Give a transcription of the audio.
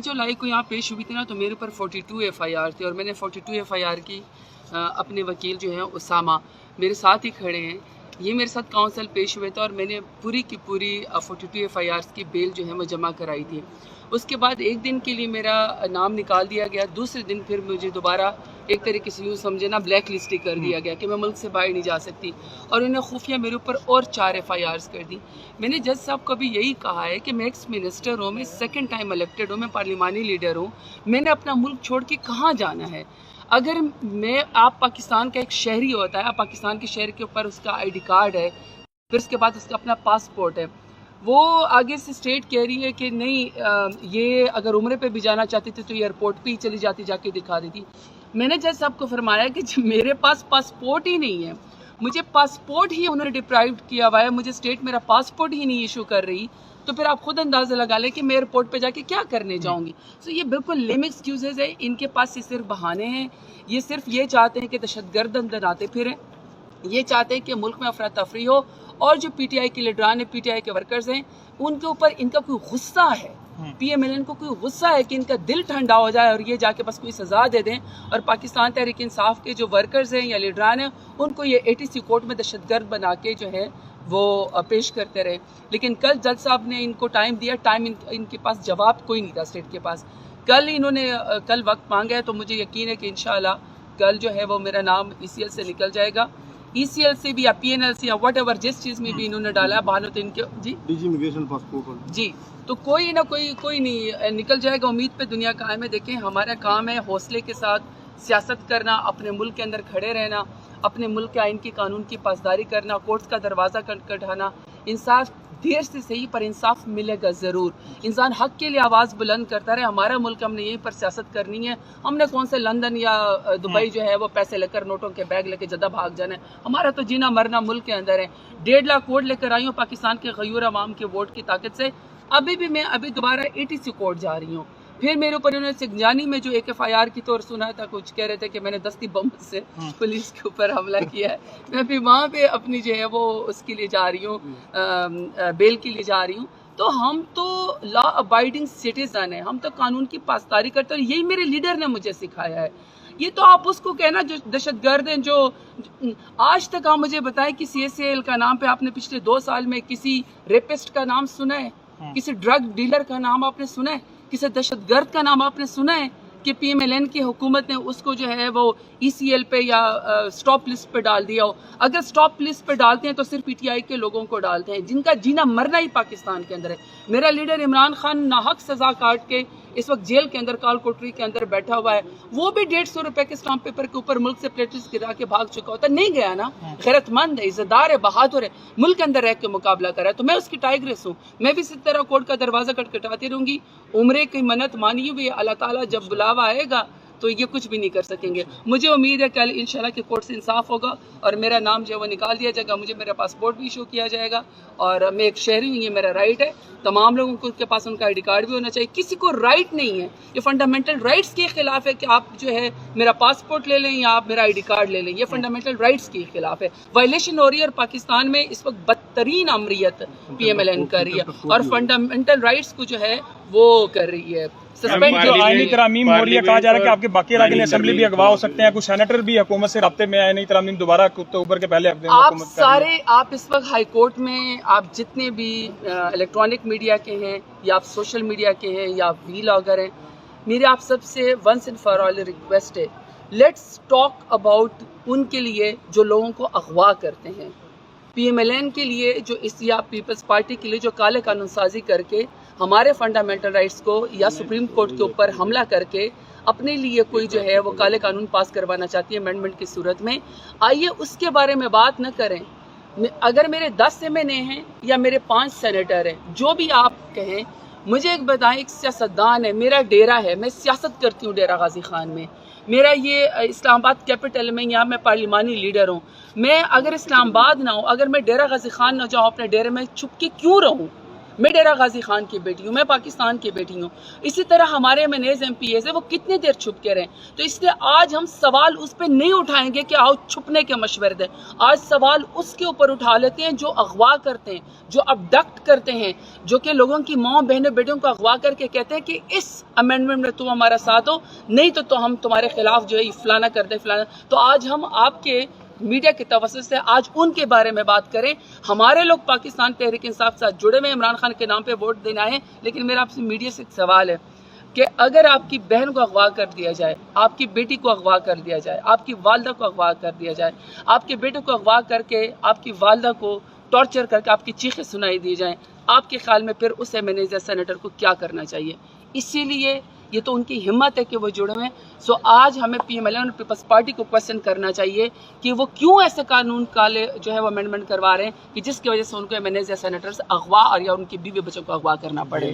जो लाई को यहाँ पेश हुई थी ना, तो मेरे ऊपर 42 FIR थे और मैंने 42 FIR की अपने वकील जो हैं उसामा मेरे साथ ही खड़े हैं, ये मेरे साथ काउंसिल पेश हुए थे और मैंने पूरी की पूरी 42 FIR की बेल जो है वो जमा कराई थी। उसके बाद एक दिन के लिए मेरा नाम निकाल दिया गया, दूसरे दिन फिर मुझे दोबारा एक तरीके से यूँ समझे ना ब्लैक लिस्ट ही कर दिया गया कि मैं मुल्क से बाहर नहीं जा सकती, और उन्हें खुफिया मेरे ऊपर और 4 FIRs कर दी। मैंने जज साहब को भी यही कहा है कि मैं एक्स मिनिस्टर हूँ, मैं सेकंड टाइम इलेक्टेड हूँ, मैं पार्लिमानी लीडर हूँ, मैंने अपना मुल्क छोड़ के कहाँ जाना है। अगर आप पाकिस्तान का एक शहरी होता है, आप पाकिस्तान के शहर के ऊपर उसका ID कार्ड है, फिर उसके बाद उसका अपना पासपोर्ट है, वो आगे से स्टेट कह रही है कि नहीं ये अगर उम्रे पे भी जाना चाहती थी तो एयरपोर्ट पे ही चली जाती, जाके दिखा देती। मैंने जज साहब को फरमाया कि मेरे पास पासपोर्ट ही नहीं है, मुझे पासपोर्ट ही उन्होंने डिप्राइव्ड किया हुआ है, मुझे स्टेट मेरा पासपोर्ट ही नहीं इशू कर रही, तो फिर आप खुद अंदाज़ा लगा लें कि मैं एयरपोर्ट पे जाके क्या करने जाऊंगी। तो ये बिल्कुल लेम एक्सक्यूजेज है, इनके पास ये सिर्फ बहाने हैं, ये सिर्फ ये चाहते हैं कि दहशतगर्द अंदर आते फिरें, ये चाहते हैं कि मुल्क में अफरा तफरी हो, और जो PTI के लीडरान है, PTI के वर्कर्स हैं, उनके ऊपर इनका कोई गुस्सा है, PMLN को कोई गुस्सा है कि इनका दिल ठंडा हो जाए और ये जाके बस कोई सज़ा दे दें, और पाकिस्तान तहरीक इंसाफ के जो वर्कर्स हैं या लीडरान हैं उनको ये ATC कोर्ट में दहशतगर्द बना के जो है वो पेश करते रहे। लेकिन कल जज साहब ने इनको टाइम दिया, इनके पास जवाब कोई नहीं था स्टेट के पास। कल वक्त मांगा है, तो मुझे यकीन है कि इंशाअल्लाह कल जो है वो मेरा नाम ECL से निकल जाएगा, ECL से भी या PNL से या वट एवर जिस चीज़ में भी इन्होंने डाला बहानों तो इनके जी इमिग्रेशन पासपोर्ट जी, तो कोई ना कोई नहीं निकल जाएगा। उम्मीद पे दुनिया कायम है। देखें, हमारा काम है हौसले के साथ सियासत करना, अपने मुल्क के अंदर खड़े रहना, अपने मुल्क के आइन की कानून की पासदारी करना, कोर्ट्स का दरवाज़ा खटखटाना। इंसाफ देर से सही पर इंसाफ मिलेगा ज़रूर। इंसान हक के लिए आवाज़ बुलंद करता रहे। हमारा मुल्क, हमने यहीं पर सियासत करनी है। हमने कौन से लंदन या दुबई जो है वो पैसे लेकर नोटों के बैग लेकर जदा भाग जाना है। हमारा तो जीना मरना मुल्क के अंदर है। 1.5 लाख वोट लेकर आई हूँ पाकिस्तान के गयूर अवाम के वोट की ताकत से। अभी दोबारा ATC कोर्ट जा रही हूँ। फिर मेरे ऊपर उन्होंने सिंजानी में जो एक FIR की तौर सुना था, कुछ कह रहे थे कि मैंने दस्ती बम से पुलिस के ऊपर हमला किया है। मैं भी वहाँ पे अपनी जो है वो उसके लिए जा रही हूँ, बेल के लिए जा रही हूँ। तो हम तो लॉ अबाइडिंग सिटीजन है, हम तो कानून की पासदारी करते हैं, यही मेरे लीडर ने मुझे सिखाया है। ये तो आप उसको कहना जो दहशतगर्द हैं, जो आज तक आप मुझे बताएं कि CSAL का नाम पे आपने पिछले 2 साल में किसी रेपिस्ट का नाम सुना है, किसी ड्रग डीलर का नाम आपने सुना है, किसी दहशतगर्द का नाम आपने सुना है कि PMLN की हुकूमत ने उसको जो है वो ECL पे या स्टॉप लिस्ट पे डाल दिया हो। अगर स्टॉप लिस्ट पे डालते हैं तो सिर्फ PTI के लोगों को डालते हैं जिनका जीना मरना ही पाकिस्तान के अंदर है। मेरा लीडर इमरान खान नाहक सजा काट के इस वक्त जेल के अंदर काल कोठरी के अंदर बैठा हुआ है, वो भी 150 रुपए के स्टाम्प पेपर के ऊपर मुल्क से प्लेटलेट्स गिरा के भाग चुका होता, नहीं गया ना। गैरतमंद है, इज्जतदार है, बहादुर है, मुल्क के अंदर रह के मुकाबला कर रहा है, तो मैं उसकी टाइग्रेस हूँ। मैं भी इसी तरह कोर्ट का दरवाजा खटखटाती रहूंगी। उम्रे की मन्नत मानी हुई, अल्लाह ताला जब बुलावा आएगा तो ये कुछ भी नहीं कर सकेंगे। मुझे उम्मीद है कल इंशाल्लाह कि कोर्ट से इंसाफ होगा और मेरा नाम जो है वो निकाल दिया जाएगा, मुझे मेरा पासपोर्ट भी इशू किया जाएगा, और मैं एक शहरी हूँ, ये मेरा राइट है। तमाम लोगों को के पास उनका ID कार्ड भी होना चाहिए। किसी को राइट नहीं है, ये फंडामेंटल राइट्स के खिलाफ है कि आप जो है मेरा पासपोर्ट ले लें या आप मेरा ID कार्ड ले लें, ये फंडामेंटल राइट्स के खिलाफ है, वायलेशन हो रही है। और पाकिस्तान में इस वक्त बदतरीन अमरियत PMLN कर रही है और फंडामेंटल राइट्स को जो है वो कर रही है सस्पेंड। जो आईनी तरामीम हो रही है, कहा जा रहा है कि आपके बाकी इलाके असेंबली भी अगवा हो सकते हैं, कुछ सेनेटर भी हुकूमत से राब्ते में आईनी तरामीम दोबारा अक्टूबर के पहले आप इस वक्त हाई कोर्ट में, आप जितने भी इलेक्ट्रॉनिक मीडिया के हैं या आप सोशल मीडिया के हैं या आप व्लॉगर हैं, मेरे आप सबसे once and for all request है, लेट्स टॉक अबाउट उनके लिए जो लोगों को अगवा करते हैं, PMLN के लिए जो या पीपल्स पार्टी के लिए जो काले कानून साजी करके हमारे फंडामेंटल राइट्स को या सुप्रीम कोर्ट के ऊपर हमला करके अपने लिए कोई जो है वो काले कानून पास करवाना चाहती है अमेंडमेंट की सूरत में। आइए उसके बारे में बात न करें। अगर मेरे 10 MNA हैं या मेरे 5 सेनेटर हैं, जो भी आप कहें, मुझे एक बताएं, एक सियासतदान है, मेरा डेरा है, मैं सियासत करती हूँ डेरा गाजी खान में, मेरा ये इस्लामाबाद कैपिटल में, यहाँ मैं पार्लिमानी लीडर हूँ। मैं अगर इस्लामाबाद ना हूँ, अगर मैं डेरा गाजी खान ना जाऊँ, अपने डेरे में छुप के क्यों रहूँ? میں ڈیرہ غازی خان کی بیٹی ہوں، میں پاکستان کی بیٹی ہوں. اسی طرح ہمارے MNAs MPAs ہیں، وہ کتنی دیر چھپ کے رہیں. تو اس لیے آج ہم سوال اس پہ نہیں اٹھائیں گے کہ آؤ چھپنے کے مشورے دیں. آج سوال اس کے اوپر اٹھا لیتے ہیں جو اغوا کرتے ہیں، جو ابڈکٹ کرتے ہیں، جو کہ لوگوں کی ماں بہنوں بیٹوں کو اغوا کر کے کہتے ہیں کہ اس امینڈمنٹ میں تم ہمارا ساتھ ہو، نہیں تو ہم تمہارے خلاف جو ہے فلانا کر دیں فلانا. تو آج ہم آپ کے میڈیا کے توسط سے آج ان کے بارے میں بات کریں. ہمارے لوگ پاکستان تحریک انصاف کے ساتھ جڑے ہوئے عمران خان کے نام پہ ووٹ دینا ہے، لیکن میرا آپ سے میڈیا سے ایک سوال ہے کہ اگر آپ کی بہن کو اغوا کر دیا جائے، آپ کی بیٹی کو اغوا کر دیا جائے، آپ کی والدہ کو اغوا کر دیا جائے، آپ کے بیٹے کو اغوا کر کے آپ کی والدہ کو ٹارچر کر کے آپ کی چیخیں سنائی دی جائیں، آپ کے خیال میں پھر اس MNA یا سینیٹر کو کیا کرنا چاہیے؟ اسی لیے یہ تو ان کی ہمت ہے کہ وہ جڑے ہوئے. سو آج ہمیں PMLN اور پیپلز پارٹی کو کوشچن کرنا چاہیے کہ وہ کیوں ایسے قانون کالے جو ہے وہ امینڈمنٹ کروا رہے ہیں کہ جس کی وجہ سے ان کو MNAs یا سینیٹرز اغوا اور یا ان کی بیوی بچوں کو اغوا کرنا پڑے.